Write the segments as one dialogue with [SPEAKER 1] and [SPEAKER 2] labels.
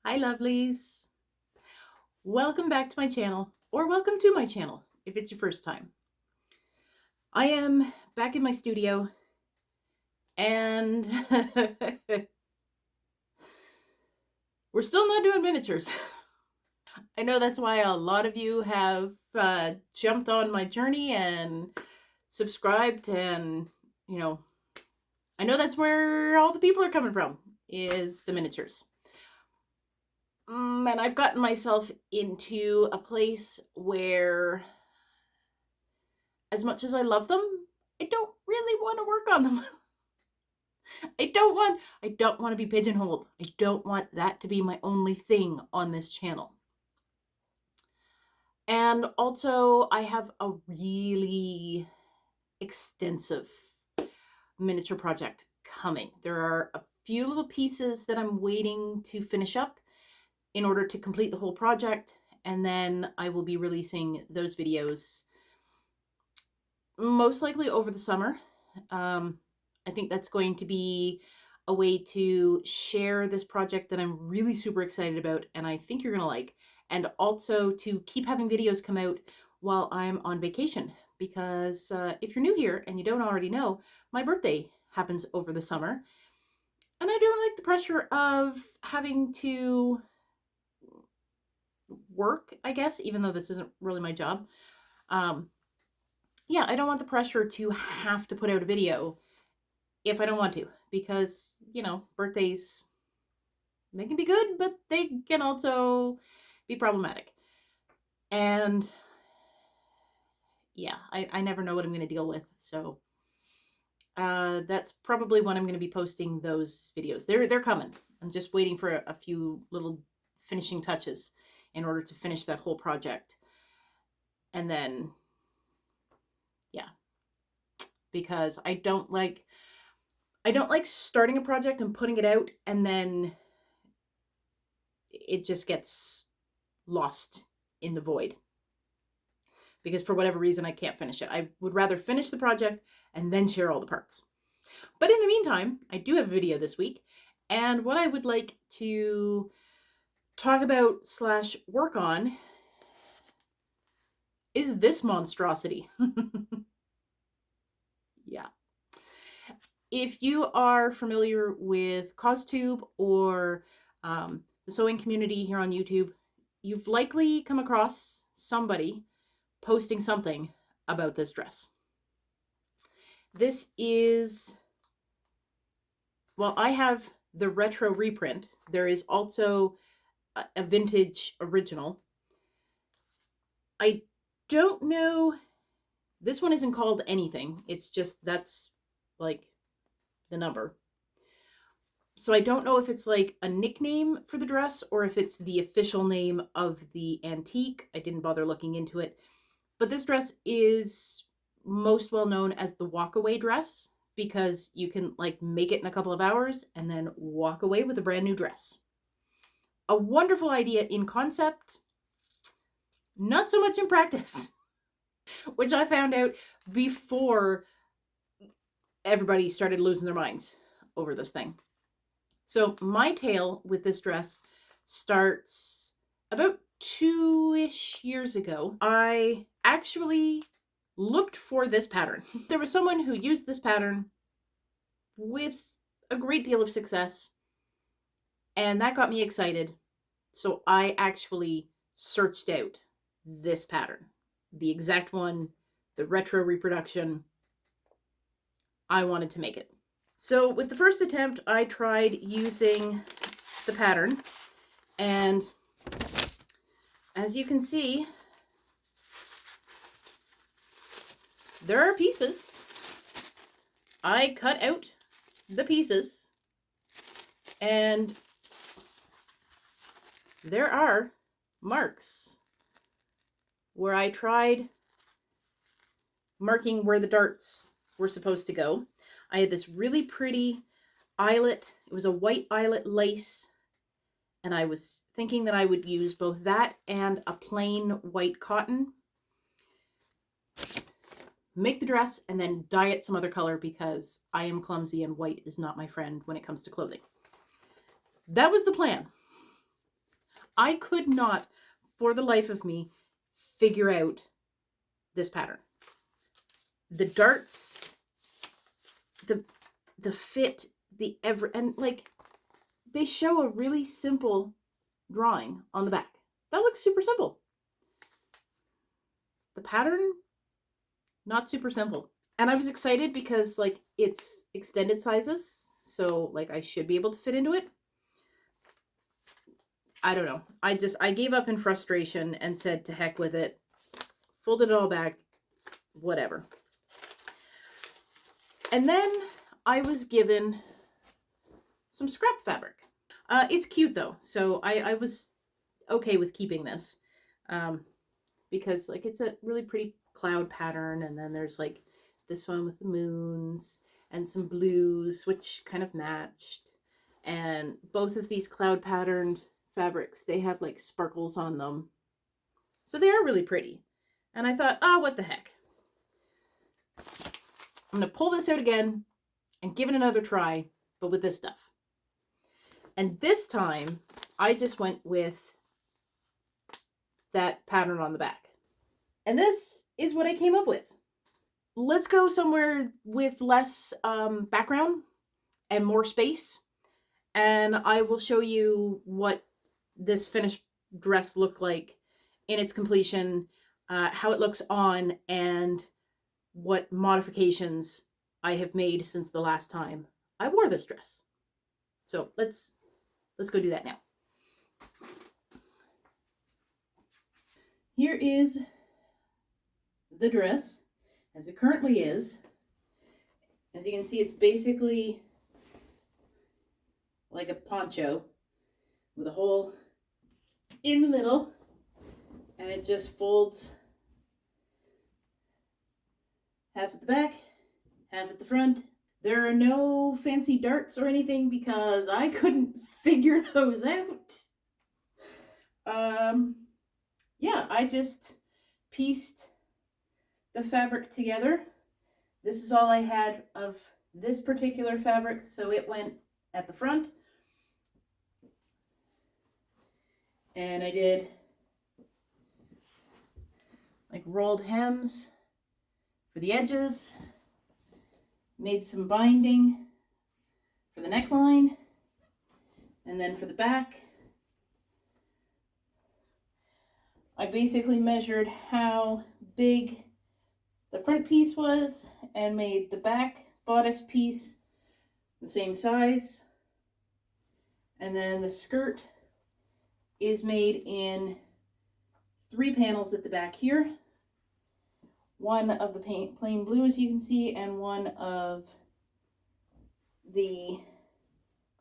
[SPEAKER 1] Hi lovelies. Welcome back to my channel, or welcome to my channel if it's your first time. I am back in my studio and we're still not doing miniatures. I know that's why a lot of you have jumped on my journey and subscribed, and I know that's where all the people are coming from, is the miniatures. And I've gotten myself into a place where, as much as I love them, I don't really want to work on them. I don't want to be pigeonholed. I don't want that to be my only thing on this channel. And also, I have a really extensive miniature project coming. There are a few little pieces that I'm waiting to finish up in order to complete the whole project, and then I will be releasing those videos most likely over the summer. I think that's going to be a way to share this project that I'm really super excited about and I think you're going to like, and also to keep having videos come out while I'm on vacation, because if you're new here and you don't already know, my birthday happens over the summer, and I don't like the pressure of having to work, I guess, even though this isn't really my job. Yeah, I don't want the pressure to have to put out a video if I don't want to, because, birthdays, they can be good, but they can also be problematic. And yeah, I never know what I'm going to deal with. So that's probably when I'm going to be posting those videos. They're coming. I'm just waiting for a few little finishing touches in order to finish that whole project. And then, yeah, because I don't like starting a project and putting it out and then it just gets lost in the void, because for whatever reason I can't finish it. I would rather finish the project and then share all the parts. But in the meantime, I do have a video this week, and what I would like to talk about / work on is this monstrosity. Yeah. If you are familiar with CosTube or the sewing community here on YouTube, you've likely come across somebody posting something about this dress. This is, well, I have the retro reprint. There is also a vintage original. I don't know, this one isn't called anything. It's just, that's like the number. So I don't know if it's like a nickname for the dress or if it's the official name of the antique. I didn't bother looking into it. But this dress is most well known as the Walkaway dress, because you can like make it in a couple of hours and then walk away with a brand new dress. A wonderful idea in concept, not so much in practice, which I found out before everybody started losing their minds over this thing. So my tale with this dress starts about 2-ish years ago. I actually looked for this pattern. There was someone who used this pattern with a great deal of success, and that got me excited. So I actually searched out this pattern, the exact one, the retro reproduction. I wanted to make it. So with the first attempt, I tried using the pattern, and as you can see, there are pieces. I cut out the pieces, and there are marks where I tried marking where the darts were supposed to go. I had this really pretty eyelet. It was a white eyelet lace, and I was thinking that I would use both that and a plain white cotton, make the dress, and then dye it some other color, because I am clumsy and white is not my friend when it comes to clothing. That was the plan. I could not, for the life of me, figure out this pattern. The darts, the fit, and like, they show a really simple drawing on the back. That looks super simple. The pattern, not super simple. And I was excited because like it's extended sizes, so like I should be able to fit into it. I don't know. I gave up in frustration and said to heck with it. Folded it all back. Whatever. And then I was given some scrap fabric. It's cute though, so I was okay with keeping this. Because like it's a really pretty cloud pattern, and then there's like this one with the moons and some blues which kind of matched, and both of these cloud patterned fabrics, they have like sparkles on them, so they are really pretty. And I thought, oh, what the heck, I'm gonna pull this out again and give it another try, but with this stuff. And this time I just went with that pattern on the back. And this is what I came up with. Let's go somewhere with less background and more space. And I will show you what this finished dress looked like in its completion, how it looks on, and what modifications I have made since the last time I wore this dress. So let's go do that now. Here is the dress as it currently is. As you can see, it's basically like a poncho with a hole in the middle, and it just folds half at the back, half at the front. There are no fancy darts or anything because I couldn't figure those out. Yeah, I just pieced the fabric together. This is all I had of this particular fabric, so it went at the front. And I did like rolled hems for the edges, made some binding for the neckline, and then for the back, I basically measured how big the front piece was and made the back bodice piece the same size. And then the skirt is made in 3 panels at the back here. One of the plain blue, as you can see, and one of the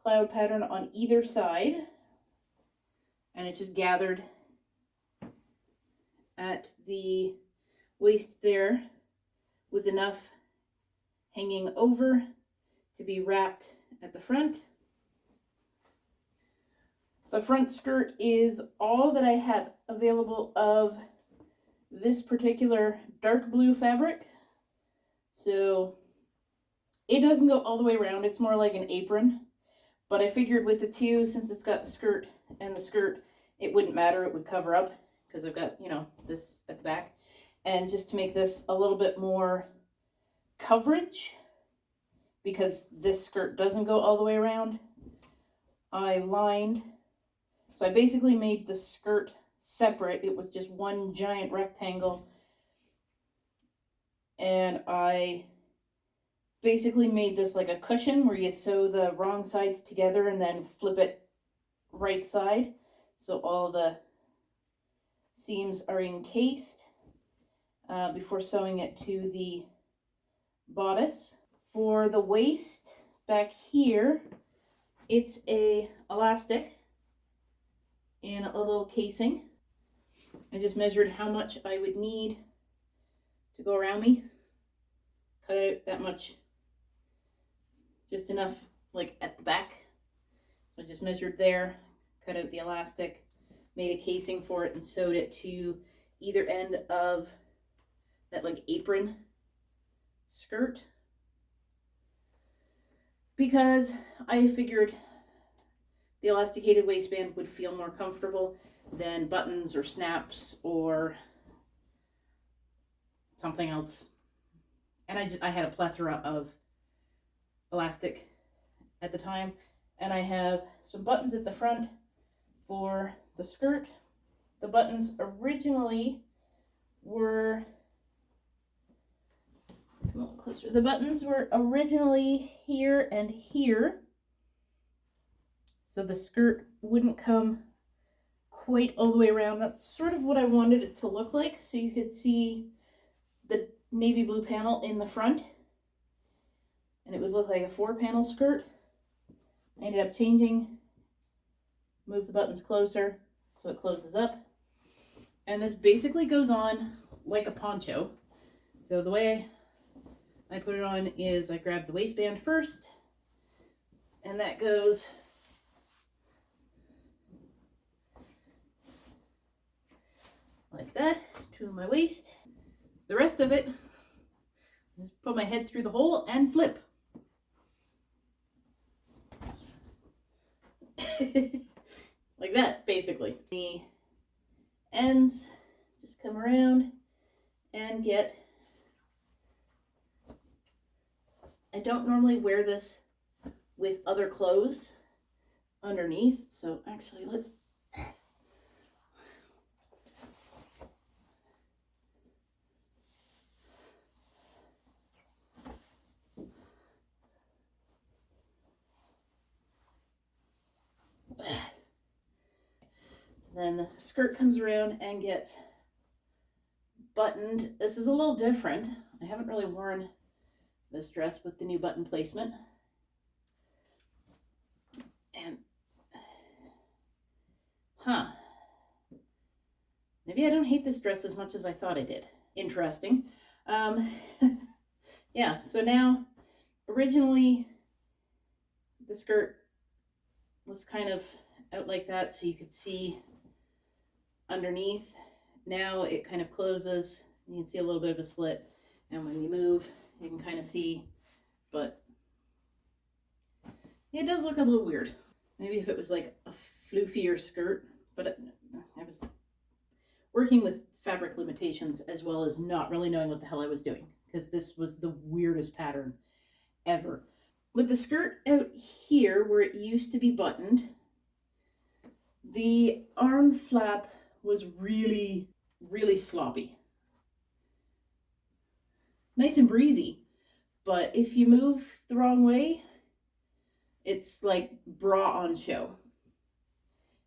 [SPEAKER 1] cloud pattern on either side. And it's just gathered at the waist there with enough hanging over to be wrapped at the front. The front skirt is all that I had available of this particular dark blue fabric. So it doesn't go all the way around. It's more like an apron. But I figured with the two, since it's got the skirt and the skirt, it wouldn't matter. It would cover up because I've got, you know, this at the back. And just to make this a little bit more coverage, because this skirt doesn't go all the way around, I lined. So I basically made the skirt separate. It was just one giant rectangle. And I basically made this like a cushion where you sew the wrong sides together and then flip it right side. So all the seams are encased before sewing it to the bodice. For the waist back here, it's a elastic in a little casing. I just measured how much I would need to go around me. Cut out that much, just enough like at the back. So I just measured there, cut out the elastic, made a casing for it, and sewed it to either end of that like apron skirt, because I figured the elasticated waistband would feel more comfortable than buttons or snaps or something else. And I had a plethora of elastic at the time. And I have some buttons at the front for the skirt. The buttons originally were, come a little closer. The buttons were originally here and here. So the skirt wouldn't come quite all the way around. That's sort of what I wanted it to look like. So you could see the navy blue panel in the front. And it would look like a 4-panel skirt. I ended up changing, move the buttons closer so it closes up. And this basically goes on like a poncho. So the way I put it on is I grab the waistband first, and that goes like that to my waist. The rest of it, just put my head through the hole and flip. Like that, basically. The ends just come around and get, I don't normally wear this with other clothes underneath, so actually let's, then the skirt comes around and gets buttoned. This is a little different. I haven't really worn this dress with the new button placement. And, maybe I don't hate this dress as much as I thought I did. Interesting. Yeah, so now, originally, the skirt was kind of out like that so you could see underneath. Now it kind of closes. You can see a little bit of a slit, and when you move you can kind of see, but it does look a little weird. Maybe if it was like a floofier skirt, but I was working with fabric limitations as well as not really knowing what the hell I was doing, because this was the weirdest pattern ever. With the skirt out here where it used to be buttoned, the arm flap was really, really sloppy. Nice and breezy, but if you move the wrong way, it's like bra on show.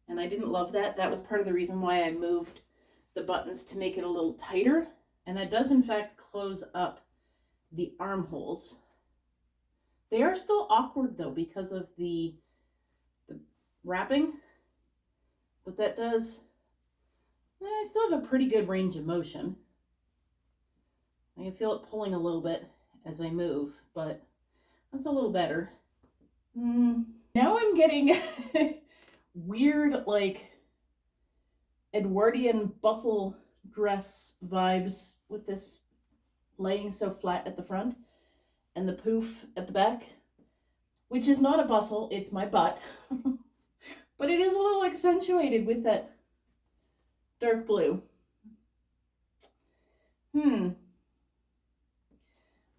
[SPEAKER 1] And I didn't love that. That was part of the reason why I moved the buttons to make it a little tighter. And that does in fact close up the armholes. They are still awkward though because of the wrapping, but that does, I still have a pretty good range of motion. I can feel it pulling a little bit as I move, but that's a little better. Now I'm getting weird, like Edwardian bustle dress vibes with this laying so flat at the front and the poof at the back, which is not a bustle, it's my butt. But it is a little accentuated with that dark blue.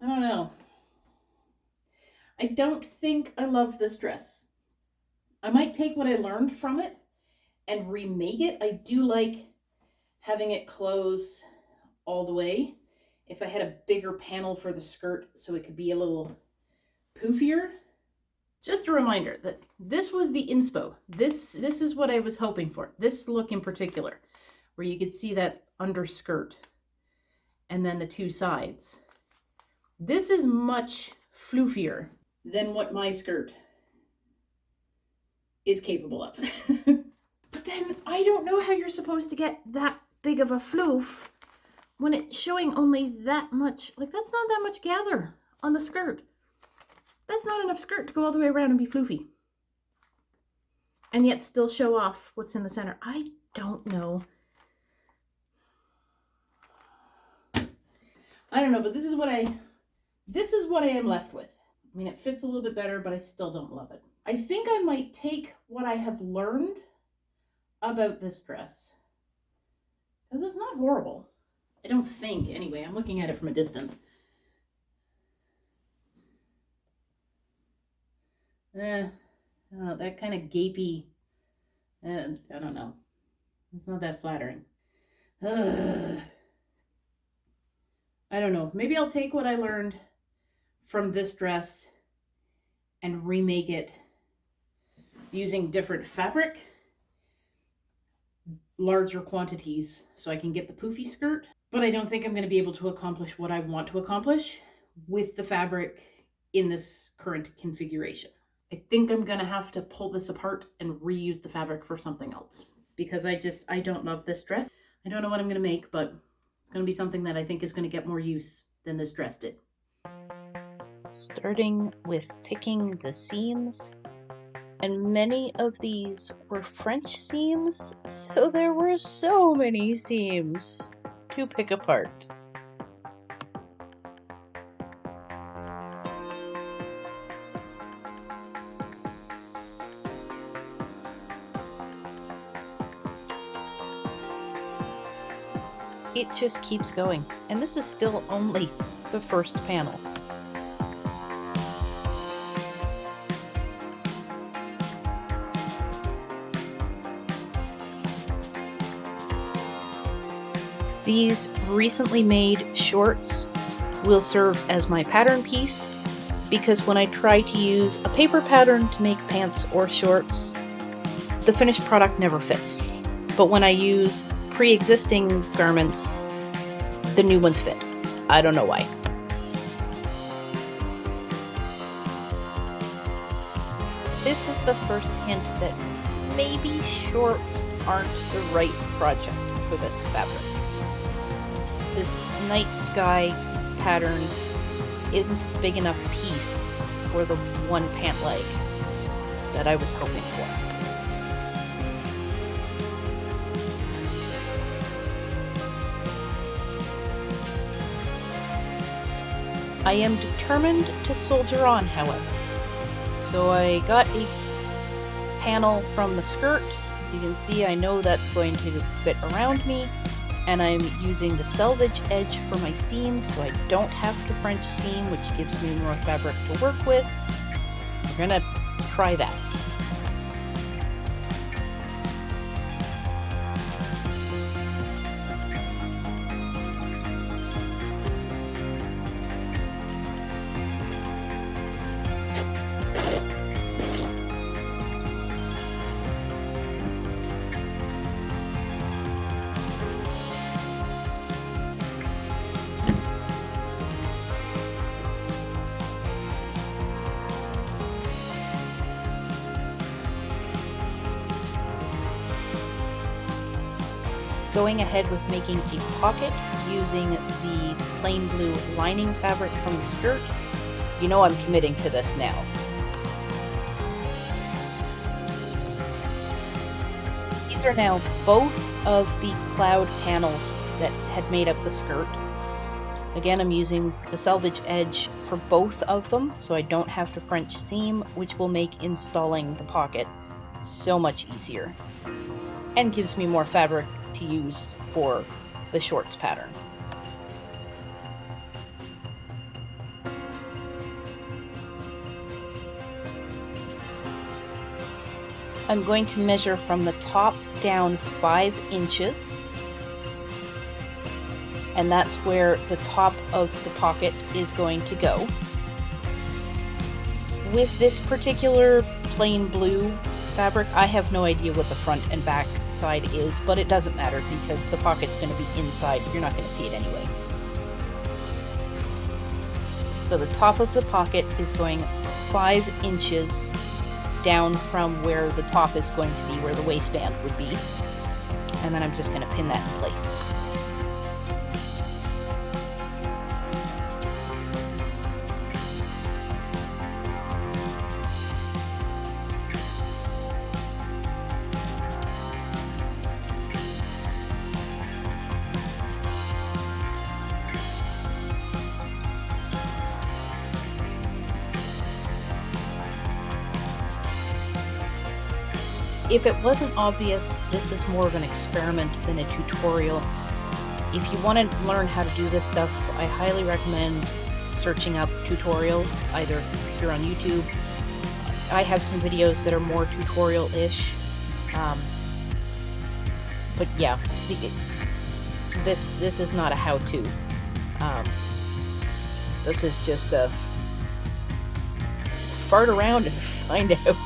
[SPEAKER 1] I don't know. I don't think I love this dress. I might take what I learned from it and remake it. I do like having it close all the way. If I had a bigger panel for the skirt so it could be a little poofier. Just a reminder that this was the inspo. This is what I was hoping for. This look in particular, where you could see that underskirt and then the two sides. This is much floofier than what my skirt is capable of. But then I don't know how you're supposed to get that big of a floof when it's showing only that much. Like, that's not that much gather on the skirt. That's not enough skirt to go all the way around and be floofy. And yet still show off what's in the center. I don't know. I don't know, but this is what I am left with. I mean, it fits a little bit better, but I still don't love it. I think I might take what I have learned about this dress, because it's not horrible. I don't think, anyway. I'm looking at it from a distance. I don't know, that kind of gapey, I don't know. It's not that flattering. I don't know. Maybe I'll take what I learned from this dress and remake it using different fabric, larger quantities, so I can get the poofy skirt. But I don't think I'm going to be able to accomplish what I want to accomplish with the fabric in this current configuration. I think I'm going to have to pull this apart and reuse the fabric for something else, because I don't love this dress. I don't know what I'm going to make, but it's going to be something that I think is going to get more use than this dress did.
[SPEAKER 2] Starting with picking the seams, and many of these were French seams, so there were so many seams to pick apart. It just keeps going, and this is still only the first panel. These recently made shorts will serve as my pattern piece, because when I try to use a paper pattern to make pants or shorts, the finished product never fits. But when I use pre-existing garments, the new ones fit. I don't know why. This is the first hint that maybe shorts aren't the right project for this fabric. This night sky pattern isn't a big enough piece for the one pant leg that I was hoping for. I am determined to soldier on, however. So I got a panel from the skirt. As you can see, I know that's going to fit around me, and I'm using the selvage edge for my seam, so I don't have to French seam, which gives me more fabric to work with. We're gonna try that. Going ahead with making a pocket using the plain blue lining fabric from the skirt. You know I'm committing to this now. These are now both of the cloud panels that had made up the skirt. Again, I'm using the selvage edge for both of them, so I don't have to French seam, which will make installing the pocket so much easier and gives me more fabric to use for the shorts pattern. I'm going to measure from the top down 5 inches, and that's where the top of the pocket is going to go. With this particular plain blue fabric, I have no idea what the front and back side is, but it doesn't matter because the pocket's going to be inside. You're not going to see it anyway. So the top of the pocket is going 5 inches down from where the top is going to be, where the waistband would be, and then I'm just going to pin that in place. if it wasn't obvious, this is more of an experiment than a tutorial. If you want to learn how to do this stuff, I highly recommend searching up tutorials, either here on YouTube. I have some videos that are more tutorial-ish. But yeah, this is not a how-to. This is just a fart around and find out.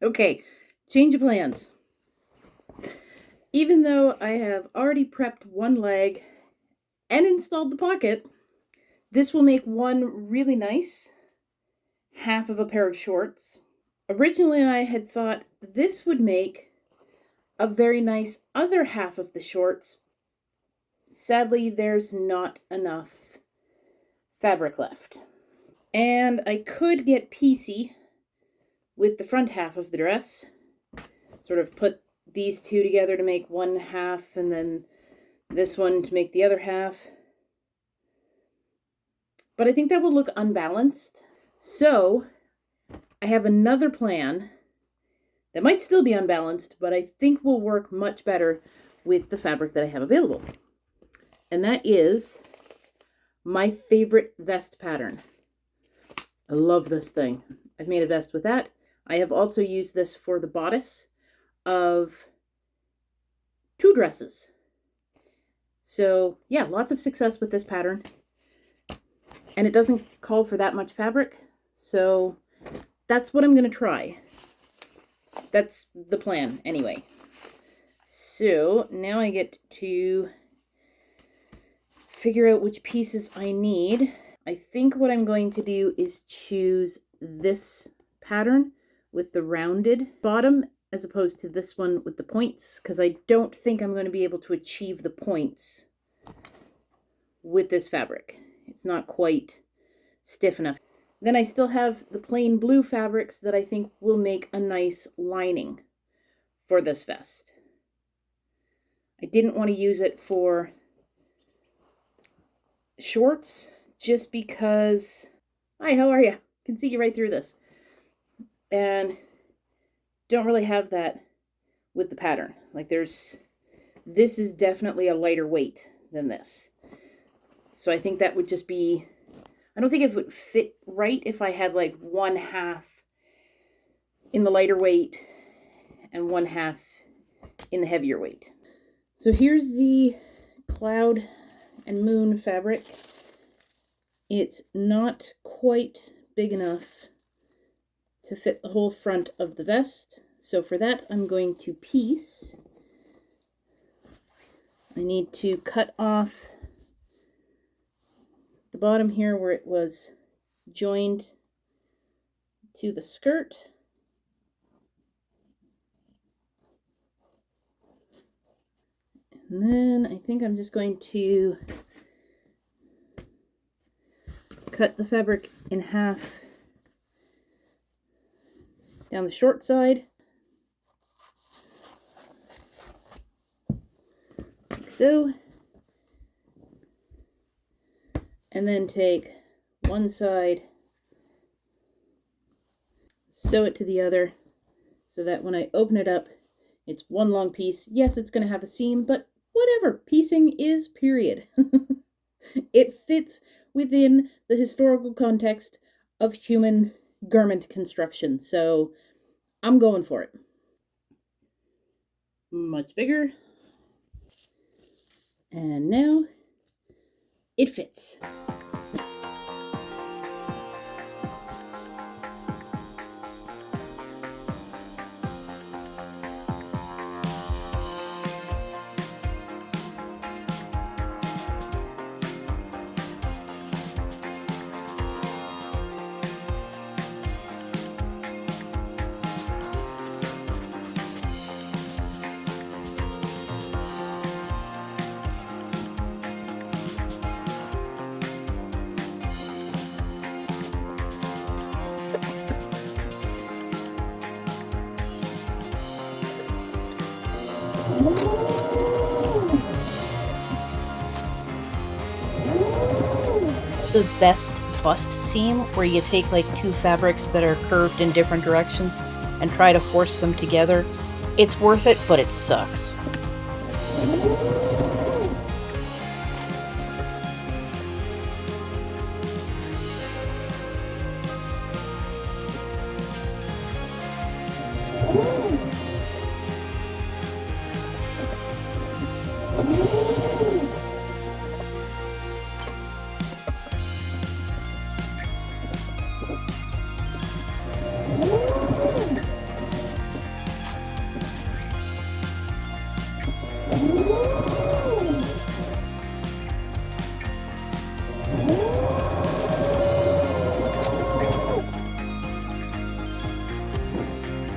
[SPEAKER 1] Okay, change of plans. Even though I have already prepped one leg and installed the pocket, this will make one really nice half of a pair of shorts. Originally, I had thought this would make a very nice other half of the shorts. Sadly, there's not enough fabric left. And I could get piecey with the front half of the dress. Sort of put these two together to make one half, and then this one to make the other half. But I think that will look unbalanced. So I have another plan that might still be unbalanced, but I think will work much better with the fabric that I have available. And that is my favorite vest pattern. I love this thing. I've made a vest with that. I have also used this for the bodice of 2 dresses. So yeah, lots of success with this pattern. And it doesn't call for that much fabric. So that's what I'm going to try. That's the plan anyway. So now I get to figure out which pieces I need. I think what I'm going to do is choose this pattern with the rounded bottom as opposed to this one with the points, because I don't think I'm going to be able to achieve the points with this fabric. It's not quite stiff enough. Then I still have the plain blue fabrics that I think will make a nice lining for this vest. I didn't want to use it for shorts just because, hi, how are you? Can see you right through this. And don't really have that with the pattern. Like this is definitely a lighter weight than this. So I think that would just be, I don't think it would fit right if I had like one half in the lighter weight and one half in the heavier weight. So here's the cloud and moon fabric. It's not quite big enough to fit the whole front of the vest. So for that, I'm going to piece. I need to cut off the bottom here where it was joined to the skirt. And then I think I'm just going to cut the fabric in half down the short side, like so, and then take one side, sew it to the other, so that when I open it up, it's one long piece. Yes, it's going to have a seam, but whatever, piecing is, period. It fits within the historical context of human garment construction, so I'm going for it. Much bigger. And now it fits.
[SPEAKER 2] The best bust seam, where you take like two fabrics that are curved in different directions and try to force them together. It's worth it, but it sucks.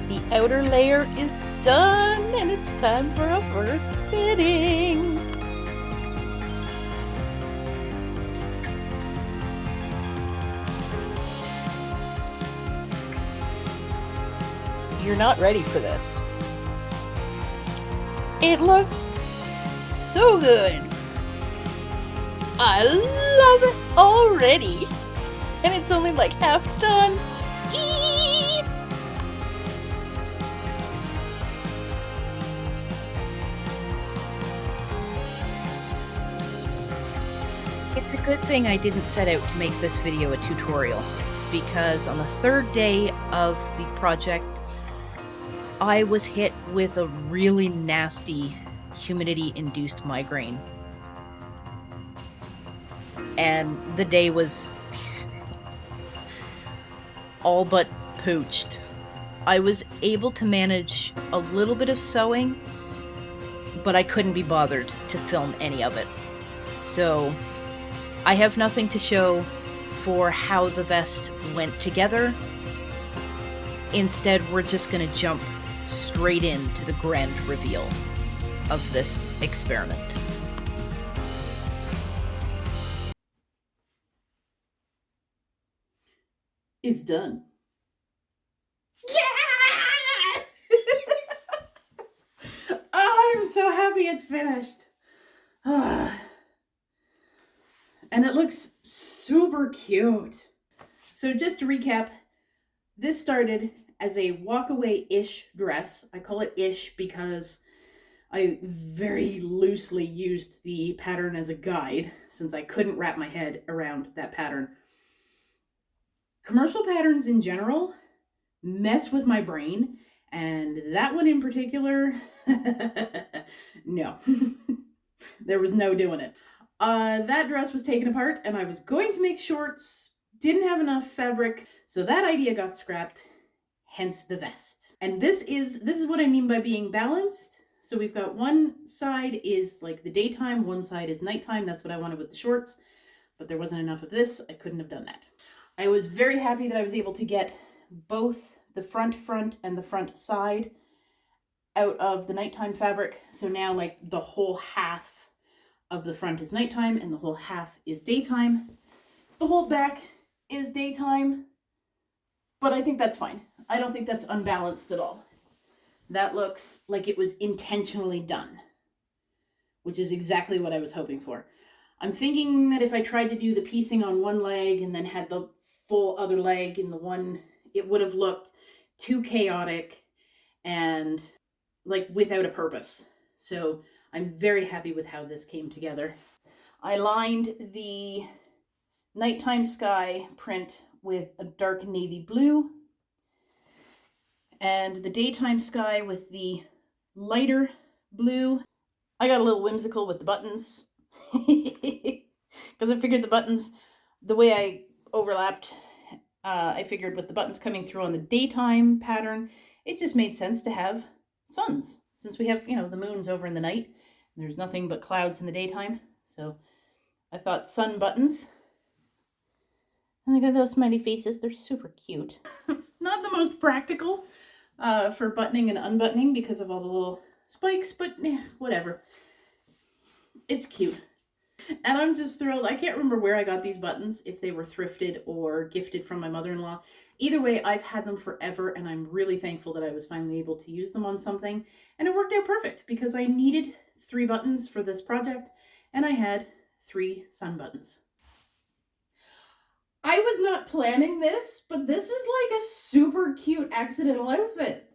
[SPEAKER 2] The outer layer is done, and it's time for a first fitting. You're not ready for this. It looks so good. I love it already. And it's only like half done. Eee! It's a good thing I didn't set out to make this video a tutorial, because on the third day of the project, I was hit with a really nasty humidity-induced migraine. And the day was all but pooched. I was able to manage a little bit of sewing, but I couldn't be bothered to film any of it. So I have nothing to show for how the vest went together. Instead, we're just gonna jump straight into the grand reveal of this experiment.
[SPEAKER 1] It's done. Yeah! Oh, I'm so happy it's finished. And it looks super cute. So just to recap, this started as a walkaway-ish dress. I call it ish because I very loosely used the pattern as a guide, since I couldn't wrap my head around that pattern. Commercial patterns in general mess with my brain, and that one in particular, no. There was no doing it. That dress was taken apart, and I was going to make shorts, didn't have enough fabric, so that idea got scrapped, hence the vest. And this is what I mean by being balanced. So we've got one side is like the daytime, one side is nighttime. That's what I wanted with the shorts, but there wasn't enough of this. I couldn't have done that. I was very happy that I was able to get both the front and the front side out of the nighttime fabric. So now like the whole half of the front is nighttime and the whole half is daytime. The whole back is daytime, but I think that's fine. I don't think that's unbalanced at all. That looks like it was intentionally done, which is exactly what I was hoping for. I'm thinking that if I tried to do the piecing on one leg and then had the full other leg in the one, it would have looked too chaotic and like without a purpose. So I'm very happy with how this came together. I lined the nighttime sky print with a dark navy blue and the daytime sky with the lighter blue. I got a little whimsical with the buttons because I figured the buttons, the way I overlapped, I figured with the buttons coming through on the daytime pattern, it just made sense to have suns, since we have, the moon's over in the night and there's nothing but clouds in the daytime. So I thought sun buttons. And they got those smiley faces. They're super cute. Not the most practical for buttoning and unbuttoning because of all the little spikes, but whatever. It's cute. And I'm just thrilled. I can't remember where I got these buttons, if they were thrifted or gifted from my mother-in-law. Either way, I've had them forever, and I'm really thankful that I was finally able to use them on something. And it worked out perfect because I needed 3 buttons for this project, and I had 3 sun buttons. I was not planning this, but this is like a super cute accidental outfit.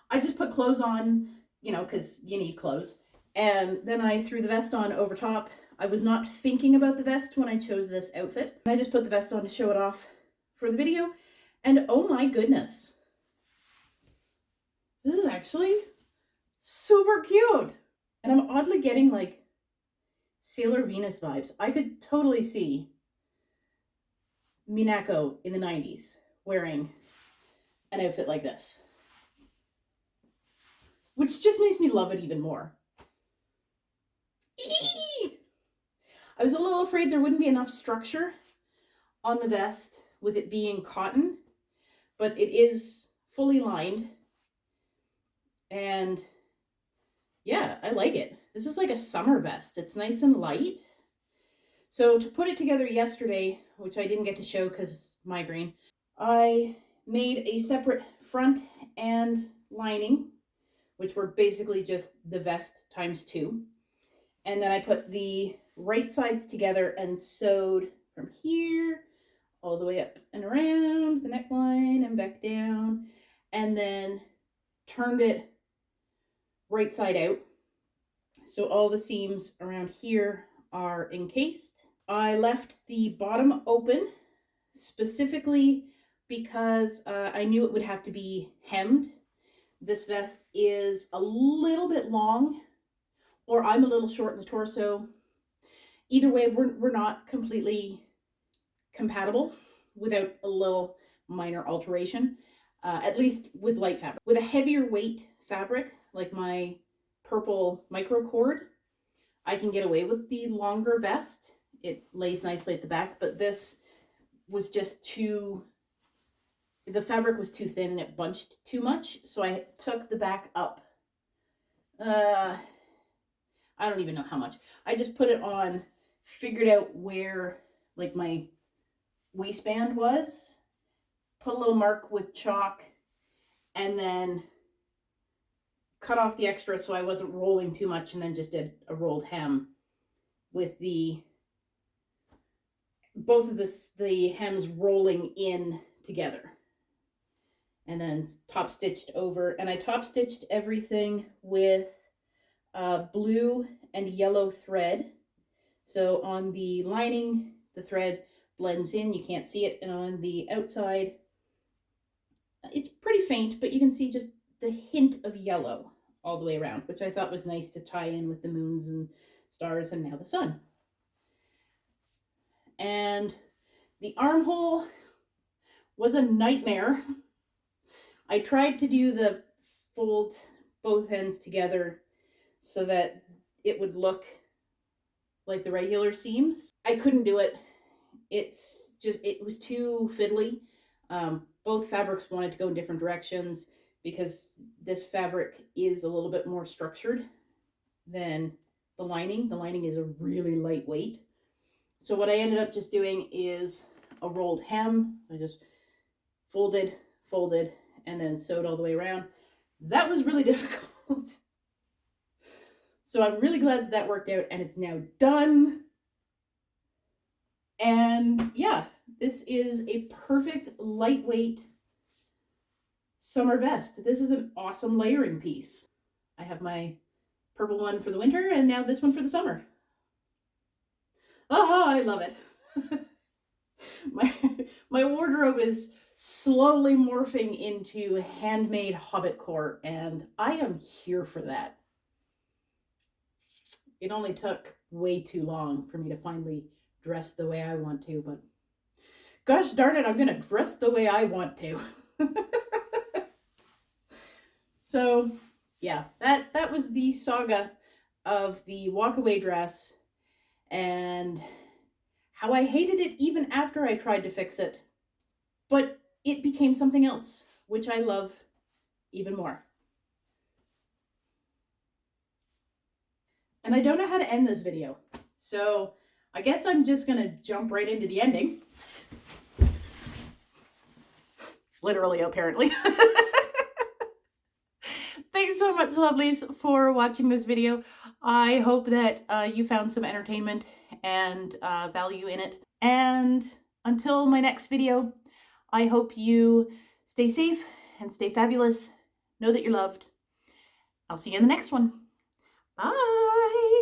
[SPEAKER 1] I just put clothes on, you know, because you need clothes. And then I threw the vest on over top. I was not thinking about the vest when I chose this outfit. I just put the vest on to show it off for the video. And oh my goodness. This is actually super cute. And I'm oddly getting like Sailor Venus vibes. I could totally see Minako in the 90s wearing an outfit like this, which just makes me love it even more. I was a little afraid there wouldn't be enough structure on the vest with it being cotton, but it is fully lined. And yeah, I like it. This is like a summer vest. It's nice and light. So to put it together yesterday, which I didn't get to show because migraine, I made a separate front and lining, which were basically just the vest times 2. And then I put the right sides together and sewed from here all the way up and around the neckline and back down, and then turned it right side out. So all the seams around here are encased. I left the bottom open specifically because I knew it would have to be hemmed. This vest is a little bit long, or I'm a little short in the torso. Either way, we're not completely compatible without a little minor alteration, at least with light fabric. With a heavier weight fabric, like my purple micro cord, I can get away with the longer vest. It lays nicely at the back, but this was just too, the fabric was too thin and it bunched too much, so I took the back up. I don't even know how much. I just put it on, figured out where like my waistband was, put a little mark with chalk, and then cut off the extra so I wasn't rolling too much, and then just did a rolled hem with the both of the hems rolling in together, and then top stitched over. And I top stitched everything with blue and yellow thread. So on the lining, the thread blends in, you can't see it, and on the outside it's pretty faint, but you can see just the hint of yellow all the way around, which I thought was nice to tie in with the moons and stars and now the sun. And the armhole was a nightmare. I tried to do the fold both ends together so that it would look like the regular seams. I couldn't do it. It's just, it was too fiddly. Both fabrics wanted to go in different directions because this fabric is a little bit more structured than the lining. The lining is a really lightweight. So what I ended up just doing is a rolled hem. I just folded, and then sewed all the way around. That was really difficult. So I'm really glad that worked out, and it's now done. And yeah, this is a perfect lightweight summer vest. This is an awesome layering piece. I have my purple one for the winter, and now this one for the summer. Oh, I love it. my wardrobe is slowly morphing into handmade hobbitcore, and I am here for that. It only took way too long for me to finally dress the way I want to, but gosh darn it, I'm gonna dress the way I want to. So yeah, that was the saga of the Walkaway dress, and how I hated it even after I tried to fix it, but it became something else, which I love even more. And I don't know how to end this video, So I guess I'm just going to jump right into the ending. Literally, apparently. Thanks so much, lovelies, for watching this video. I hope that you found some entertainment and value in it. And until my next video, I hope you stay safe and stay fabulous. Know that you're loved. I'll see you in the next one. Bye!